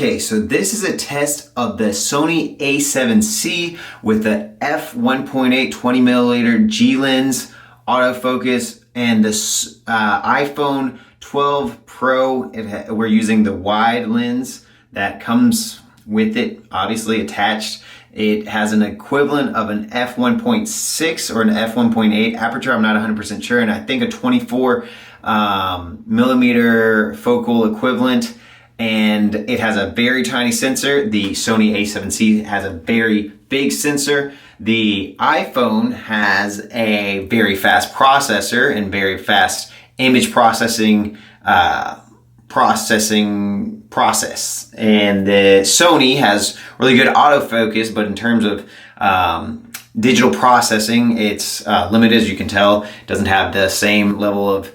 Okay, so this is a test of the Sony A7C with the f1.8 20mm G lens, autofocus, and the iPhone 12 Pro. We're using the wide lens that comes with it, obviously attached. It has an equivalent of an f1.6 or an f1.8 aperture. I'm not 100% sure, and I think a 24 millimeter focal equivalent. And it has a very tiny sensor. The Sony A7C has a very big sensor. The iPhone has a very fast processor and very fast image processing process. And the Sony has really good autofocus, but in terms of digital processing, it's limited, as you can tell. It doesn't have the same level of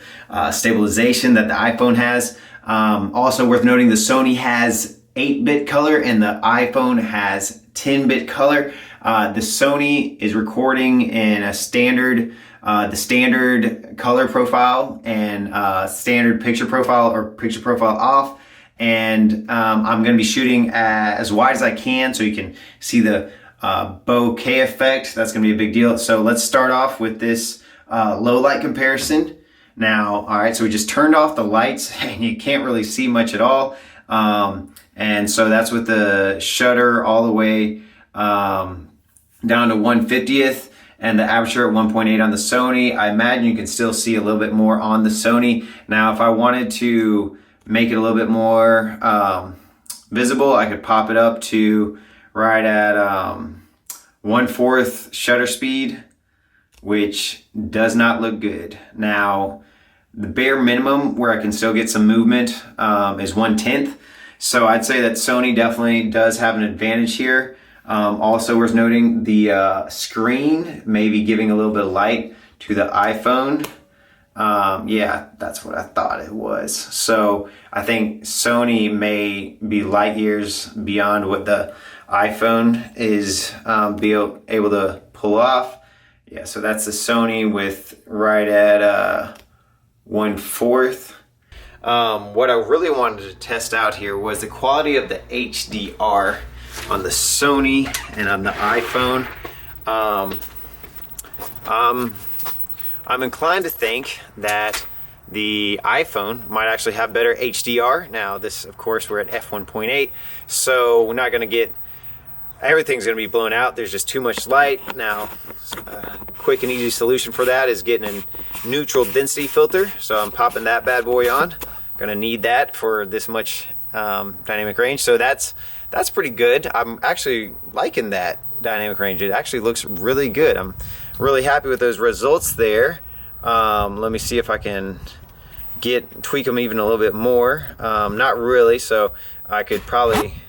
stabilization that the iPhone has. Also worth noting, the Sony has 8-bit color and the iPhone has 10-bit color. The Sony is recording in a standard, the standard color profile and standard picture profile or picture profile off. And I'm going to be shooting as wide as I can so you can see the bokeh effect. That's going to be a big deal. So let's start off with this low light comparison. Now, all right, so we just turned off the lights and you can't really see much at all. And so that's with the shutter all the way down to 1/50th and the aperture at 1.8 on the Sony. I imagine you can still see a little bit more on the Sony. Now, if I wanted to make it a little bit more visible, I could pop it up to right at 1/4 shutter speed, which does not look good. Now, the bare minimum where I can still get some movement is 1/10. So I'd say that Sony definitely does have an advantage here. Also worth noting, the screen may be giving a little bit of light to the iPhone. Yeah, that's what I thought it was. So I think Sony may be light years beyond what the iPhone is able to pull off. Yeah, so that's the Sony with right at 1/4. What I really wanted to test out here was the quality of the HDR on the Sony and on the iPhone. I'm inclined to think that the iPhone might actually have better HDR. Now this, of course, we're at f1.8, so we're not going to get everything's going to be blown out. There's just too much light. Now, a quick and easy solution for that is getting a neutral density filter. So I'm popping that bad boy on. Going to need that for this much dynamic range. So that's pretty good. I'm actually liking that dynamic range. It actually looks really good. I'm really happy with those results there. Let me see if I can tweak them even a little bit more. Not really, so I could probably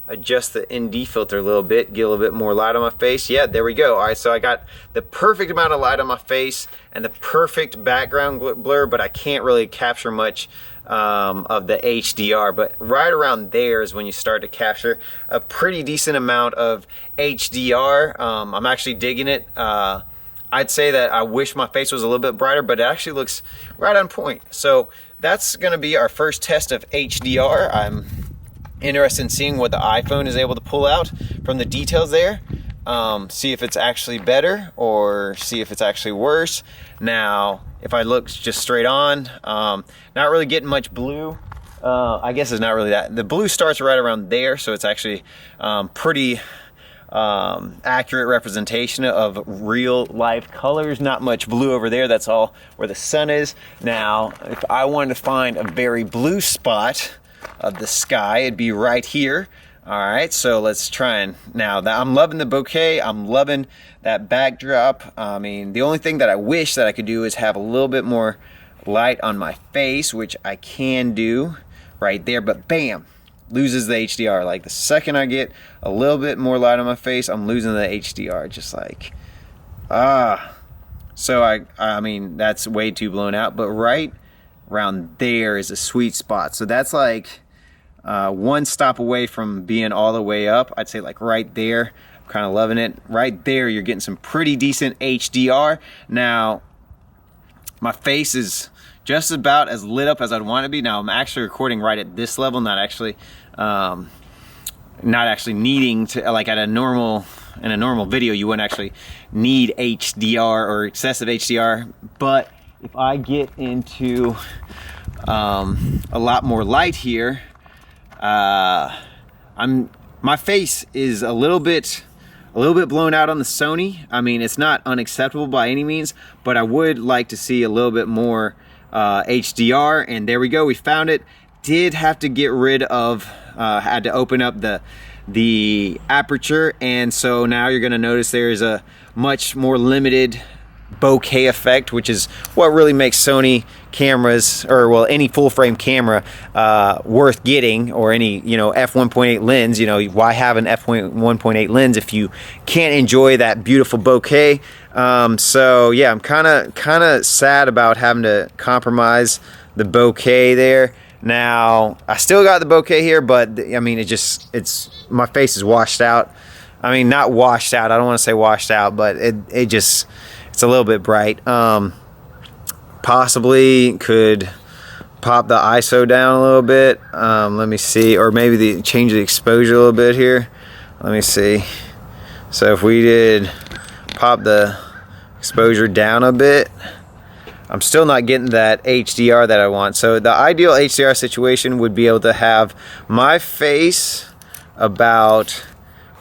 adjust the ND filter a little bit, get a little bit more light on my face. Yeah, there we go. All right, so I got the perfect amount of light on my face and the perfect background blur, but I can't really capture much of the HDR. But right around there is when you start to capture a pretty decent amount of HDR. I'm actually digging it. I'd say that I wish my face was a little bit brighter, but it actually looks right on point. So that's gonna be our first test of HDR. I'm interested in seeing what the iPhone is able to pull out from the details there. See if it's actually better or see if it's actually worse. Now, if I look just straight on, not really getting much blue. I guess it's not really that. The blue starts right around there, so it's actually pretty accurate representation of real life colors. Not much blue over there. That's all where the sun is. Now, if I wanted to find a very blue spot of the sky, it'd be right here. All right, so let's try and now that I'm loving the bokeh, I'm loving that backdrop. I mean, the only thing that I wish that I could do is have a little bit more light on my face, which I can do right there, but bam, loses the HDR. Like the second I get a little bit more light on my face, I'm losing the HDR, just like so I mean, that's way too blown out, but right around there is a sweet spot. So that's like one stop away from being all the way up. I'd say like right there. I'm kind of loving it. Right there, you're getting some pretty decent HDR. Now, my face is just about as lit up as I'd want it to be. Now, I'm actually recording right at this level, not actually not actually needing to, like in a normal video, you wouldn't actually need HDR or excessive HDR. But if I get into a lot more light here, my face is a little bit blown out on the Sony. I mean, it's not unacceptable by any means, but I would like to see a little bit more HDR. And there we go, we found it. Did have to get rid of, had to open up the aperture, and so now you're gonna notice there's a much more limited bokeh effect, which is what really makes Sony cameras, or well, any full frame camera worth getting, or any, you know, f1.8 lens. You know, why have an f1.8 lens if you can't enjoy that beautiful bokeh? So yeah, I'm kind of sad about having to compromise the bokeh there. Now I still got the bokeh here, but I mean, it's my face is washed out. I mean, not washed out, I don't want to say washed out, but it's a little bit bright. Possibly could pop the ISO down a little bit. Let me see, or maybe change the exposure a little bit here. Let me see. So if we did pop the exposure down a bit, I'm still not getting that HDR that I want. So the ideal HDR situation would be able to have my face about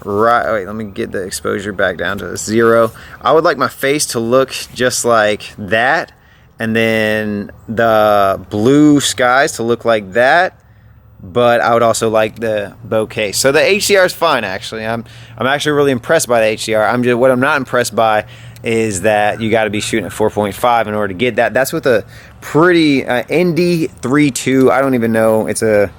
right. Wait, let me get the exposure back down to 0. I would like my face to look just like that, and then the blue skies to look like that. But I would also like the bokeh. So the HDR is fine, actually. I'm actually really impressed by the HDR. What I'm not impressed by is that you got to be shooting at 4.5 in order to get that. That's with a pretty ND32. I don't even know. It's a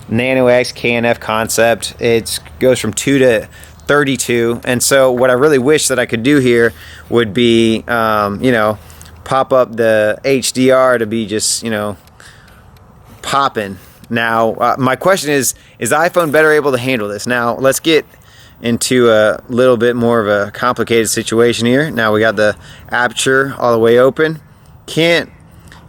Nano X KNF concept. It goes from 2 to 32. And so what I really wish that I could do here would be, you know, pop up the HDR to be just, you know, popping. Now, my question is the iPhone better able to handle this? Now, let's get into a little bit more of a complicated situation here. Now we got the aperture all the way open. Can't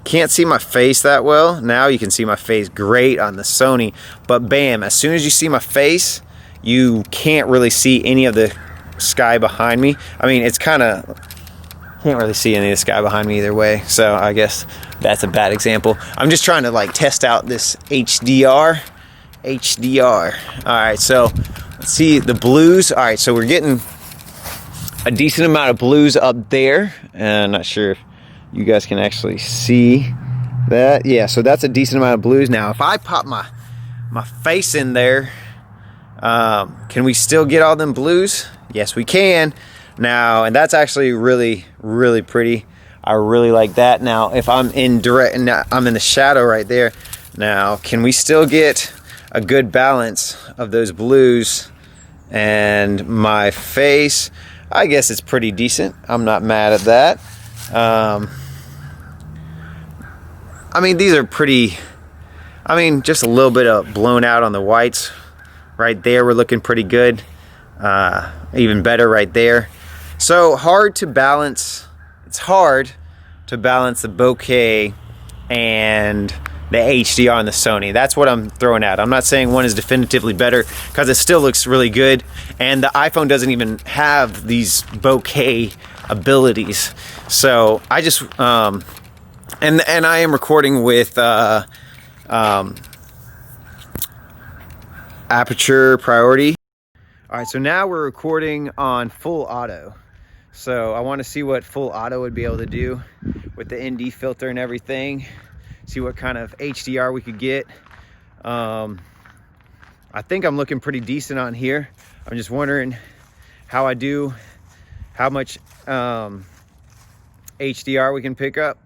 see my face that well. Now you can see my face great on the Sony, but bam, as soon as you see my face, you can't really see any of the sky behind me. I mean, it's kind of, can't really see any of the sky behind me either way, so I guess that's a bad example. I'm just trying to like test out this HDR. All right, so let's see the blues. All right, so we're getting a decent amount of blues up there, and I'm not sure if you guys can actually see that. Yeah, so that's a decent amount of blues. Now if I pop my face in there, can we still get all them blues? Yes, we can. Now, and that's actually really, really pretty. I really like that. Now if I'm in the shadow right there, now can we still get a good balance of those blues and my face? I guess it's pretty decent. I'm not mad at that. I mean, these are pretty, I mean, just a little bit of blown out on the whites right there. We're looking pretty good. Even better right there. So hard to balance. It's hard to balance the bokeh and the HDR on the Sony. That's what I'm throwing out. I'm not saying one is definitively better, because it still looks really good, and the iPhone doesn't even have these bokeh abilities. So I just and I am recording with aperture priority. All right, so now we're recording on full auto. So I want to see what full auto would be able to do with the ND filter and everything. See what kind of HDR we could get. I think I'm looking pretty decent on here. I'm just wondering how I do, how much HDR we can pick up.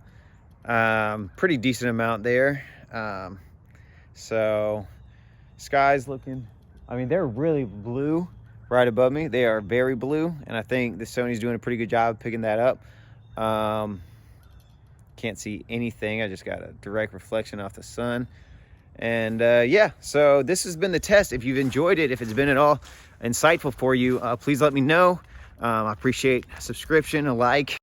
Pretty decent amount there. So sky's looking, I mean, they're really blue right above me. They are very blue, and I think the Sony's doing a pretty good job of picking that up. Can't see anything. I just got a direct reflection off the sun. And yeah, so this has been the test. If you've enjoyed it, if it's been at all insightful for you, please let me know. I appreciate a subscription, a like.